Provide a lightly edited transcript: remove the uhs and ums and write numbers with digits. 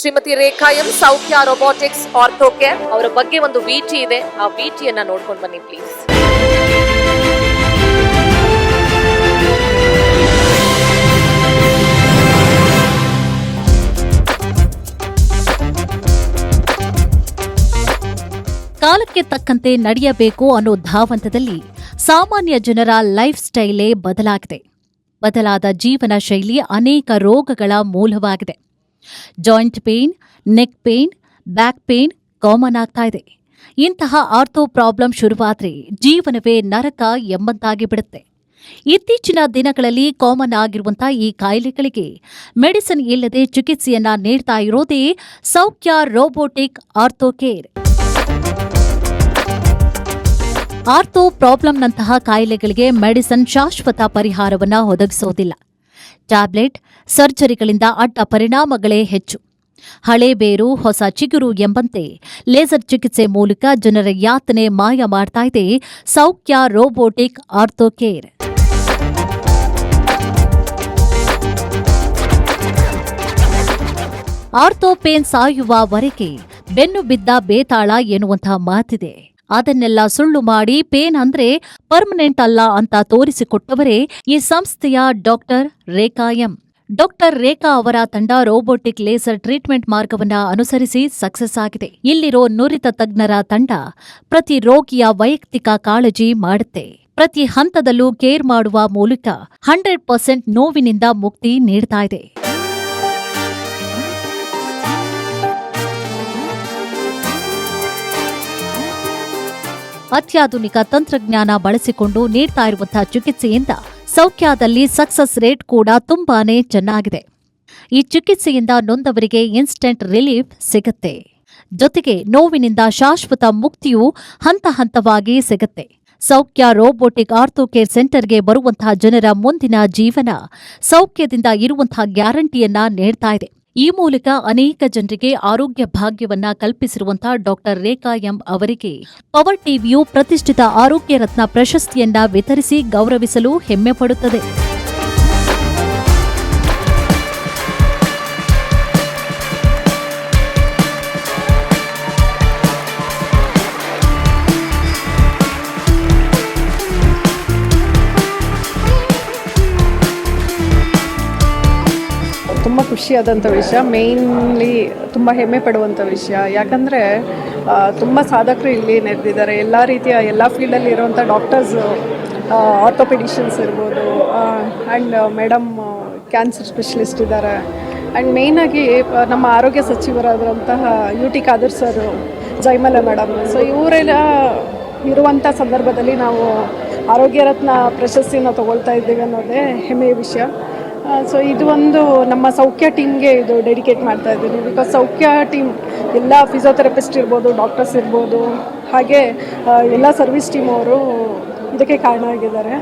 ಶ್ರೀಮತಿ ರೇಖಾ M, ಸೌಖ್ಯ robotics ortho care ಅವರ ಬಗ್ಗೆ ಒಂದು ವಿಟಿ ಇದೆ. ಆ ವಿಟಿಯನ್ನ ನೋಡ್ಕೊಂಡು ಬನ್ನಿ ಪ್ಲೀಸ್. ಕಾಲಕ್ಕೆ ತಕ್ಕಂತೆ ನಡೆಯಬೇಕು ಅನ್ನೋ ಧಾವಂತದಲ್ಲಿ ಸಾಮಾನ್ಯ ಜನರ ಲೈಫ್ ಸ್ಟೈಲೇ ಬದಲಾಗಿದೆ. ಬದಲಾದ ಜೀವನ ಶೈಲಿ ಅನೇಕ ರೋಗಗಳ ಮೂಲವಾಗಿದೆ. Joint pain, neck pain, back pain common ಆಗ್ತಾ ಇದೆ. ಇಂತಹ ಆರ್ಥೋ ಪ್ರಾಬ್ಲಮ್ ಶುರುವಾದ್ರೆ ಜೀವನವೇ ನರಕ ಎಂಬಂತಾಗಿ ಬಿಡುತ್ತೆ. ಇತ್ತೀಚಿನ ದಿನಗಳಲ್ಲಿ ಕಾಮನ್ ಆಗಿರುವಂತಹ ಈ ಕಾಯಿಲೆಗಳಿಗೆ ಮೆಡಿಸಿನ್ ಇಲ್ಲದೆ ಚಿಕಿತ್ಸೆಯನ್ನ ನೀಡ್ತಾ ಇರೋದೇ ಸೌಖ್ಯ ರೋಬೋಟಿಕ್ ಆರ್ಥೋ ಕೇರ್. ಆರ್ಥೋ ಪ್ರಾಬ್ಲಮ್ನಂತಹ ಕಾಯಿಲೆಗಳಿಗೆ ಮೆಡಿಸಿನ್ ಶಾಶ್ವತ ಪರಿಹಾರವನ್ನು ಒದಗಿಸೋದಿಲ್ಲ. ಟ್ಯಾಬ್ಲೆಟ್, ಸರ್ಜರಿಗಳಿಂದ ಅಡ್ಡ ಪರಿಣಾಮಗಳೇ ಹೆಚ್ಚು. ಹಳೆ ಬೇರು ಹೊಸ ಚಿಗುರು ಎಂಬಂತೆ ಲೇಸರ್ ಚಿಕಿತ್ಸೆ ಮೂಲಕ ಜನರ ಯಾತನೆ ಮಾಯ ಮಾಡ್ತಾ ಇದೆ Soukhya robotic ortho care. Ortho pain ಸಾಯುವವರೆಗೆ ಬೆನ್ನು ಬಿದ್ದ ಬೇತಾಳ ಎನ್ನುವಂತಹ ಮಾತಿದೆ. ಅದನ್ನೆಲ್ಲ ಸುಳ್ಳು ಮಾಡಿ ಪೇನ್ ಅಂದ್ರೆ ಪರ್ಮನೆಂಟ್ ಅಲ್ಲ ಅಂತ ತೋರಿಸಿಕೊಟ್ಟವರೇ ಈ ಸಂಸ್ಥೆಯ ಡಾಕ್ಟರ್ ರೇಖಾ ಎಂ. ಡಾಕ್ಟರ್ ರೇಖಾ ಅವರ ತಂಡ ರೋಬೋಟಿಕ್ ಲೇಸರ್ ಟ್ರೀಟ್ಮೆಂಟ್ ಮಾರ್ಗವನ್ನ ಅನುಸರಿಸಿ ಸಕ್ಸಸ್ ಆಗಿದೆ. ಇಲ್ಲಿರೋ ನುರಿತ ತಜ್ಞರ ತಂಡ ಪ್ರತಿ ರೋಗಿಯ ವೈಯಕ್ತಿಕ ಕಾಳಜಿ ಮಾಡುತ್ತೆ. ಪ್ರತಿ ಹಂತದಲ್ಲೂ ಕೇರ್ ಮಾಡುವ ಮೂಲಕ 100% ನೋವಿನಿಂದ ಮುಕ್ತಿ ನೀಡ್ತಾ ಇದೆ. ಅತ್ಯಾಧುನಿಕ ತಂತ್ರಜ್ಞಾನ ಬಳಸಿಕೊಂಡು ನೀಡ್ತಾ ಇರುವಂತಹ ಚಿಕಿತ್ಸೆಯಿಂದ ಸೌಖ್ಯದಲ್ಲಿ ಸಕ್ಸಸ್ ರೇಟ್ ಕೂಡ ತುಂಬಾನೇ ಚೆನ್ನಾಗಿದೆ. ಈ ಚಿಕಿತ್ಸೆಯಿಂದ ನೊಂದವರಿಗೆ ಇನ್ಸ್ಟೆಂಟ್ ರಿಲೀಫ್ ಸಿಗುತ್ತೆ. ಜೊತೆಗೆ ನೋವಿನಿಂದ ಶಾಶ್ವತ ಮುಕ್ತಿಯೂ ಹಂತ ಹಂತವಾಗಿ ಸಿಗುತ್ತೆ. ಸೌಖ್ಯ ರೋಬೋಟಿಕ್ ಆರ್ಥೋ ಕೇರ್ ಸೆಂಟರ್ಗೆ ಬರುವಂತಹ ಜನರ ಮುಂದಿನ ಜೀವನ ಸೌಖ್ಯದಿಂದ ಇರುವಂತಹ ಗ್ಯಾರಂಟಿಯನ್ನ ನೀಡ್ತಾ ಇದೆ. ಈ ಮೂಲಕ ಅನೇಕ ಜನರಿಗೆ ಆರೋಗ್ಯ ಭಾಗ್ಯವನ್ನ ಕಲ್ಪಿಸಿರುವಂತಹ ಡಾಕ್ಟರ್ ರೇಖಾ ಎಂ ಅವರಿಗೆ ಪವರ್ ಟಿವಿಯು ಪ್ರತಿಷ್ಠಿತ ಆರೋಗ್ಯ ರತ್ನ ಪ್ರಶಸ್ತಿಯನ್ನ ವಿತರಿಸಿ ಗೌರವಿಸಲು ಹೆಮ್ಮೆ ಪಡುತ್ತದೆ. ತುಂಬ ಖುಷಿಯಾದಂಥ ವಿಷಯ, ಮೇಯ್ನ್ಲಿ ತುಂಬ ಹೆಮ್ಮೆ ಪಡುವಂಥ ವಿಷಯ. ಯಾಕಂದರೆ ತುಂಬ ಸಾಧಕರು ಇಲ್ಲಿ ನೆರೆದಿದ್ದಾರೆ. ಎಲ್ಲ ರೀತಿಯ ಎಲ್ಲ ಫೀಲ್ಡಲ್ಲಿ ಇರುವಂಥ ಡಾಕ್ಟರ್ಸು, ಆರ್ಥೋಪೆಡಿಷಿಯನ್ಸ್ ಇರ್ಬೋದು, ಆ್ಯಂಡ್ ಮೇಡಮ್ ಕ್ಯಾನ್ಸರ್ ಸ್ಪೆಷಲಿಸ್ಟ್ ಇದ್ದಾರೆ. ಆ್ಯಂಡ್ ಮೇಯ್ನಾಗಿ ನಮ್ಮ ಆರೋಗ್ಯ ಸಚಿವರಾದಂತಹ UT Khader sir, Jaimala madam. So ಇವರೆಲ್ಲ ಇರುವಂಥ ಸಂದರ್ಭದಲ್ಲಿ ನಾವು ಆರೋಗ್ಯ ರತ್ನ ಪ್ರಶಸ್ತಿನ ತೊಗೊಳ್ತಾ ಇದ್ದೀವಿ ಅನ್ನೋದೇ ಹೆಮ್ಮೆಯ ವಿಷಯ. ಸೊ ಇದು ಒಂದು ನಮ್ಮ ಸೌಖ್ಯ ಟೀಮ್ಗೆ ಇದು ಡೆಡಿಕೇಟ್ ಮಾಡ್ತಾ ಇದ್ದೀನಿ. ಬಿಕಾಸ್ ಸೌಖ್ಯ ಟೀಮ್ ಎಲ್ಲ ಫಿಸಿಯೋಥೆರಪಿಸ್ಟ್ ಇರ್ಬೋದು, ಡಾಕ್ಟರ್ಸ್ ಇರ್ಬೋದು, ಹಾಗೆ ಎಲ್ಲ ಸರ್ವಿಸ್ ಟೀಮ್ ಅವರು ಇದಕ್ಕೆ ಕಾರಣ ಆಗಿದ್ದಾರೆ.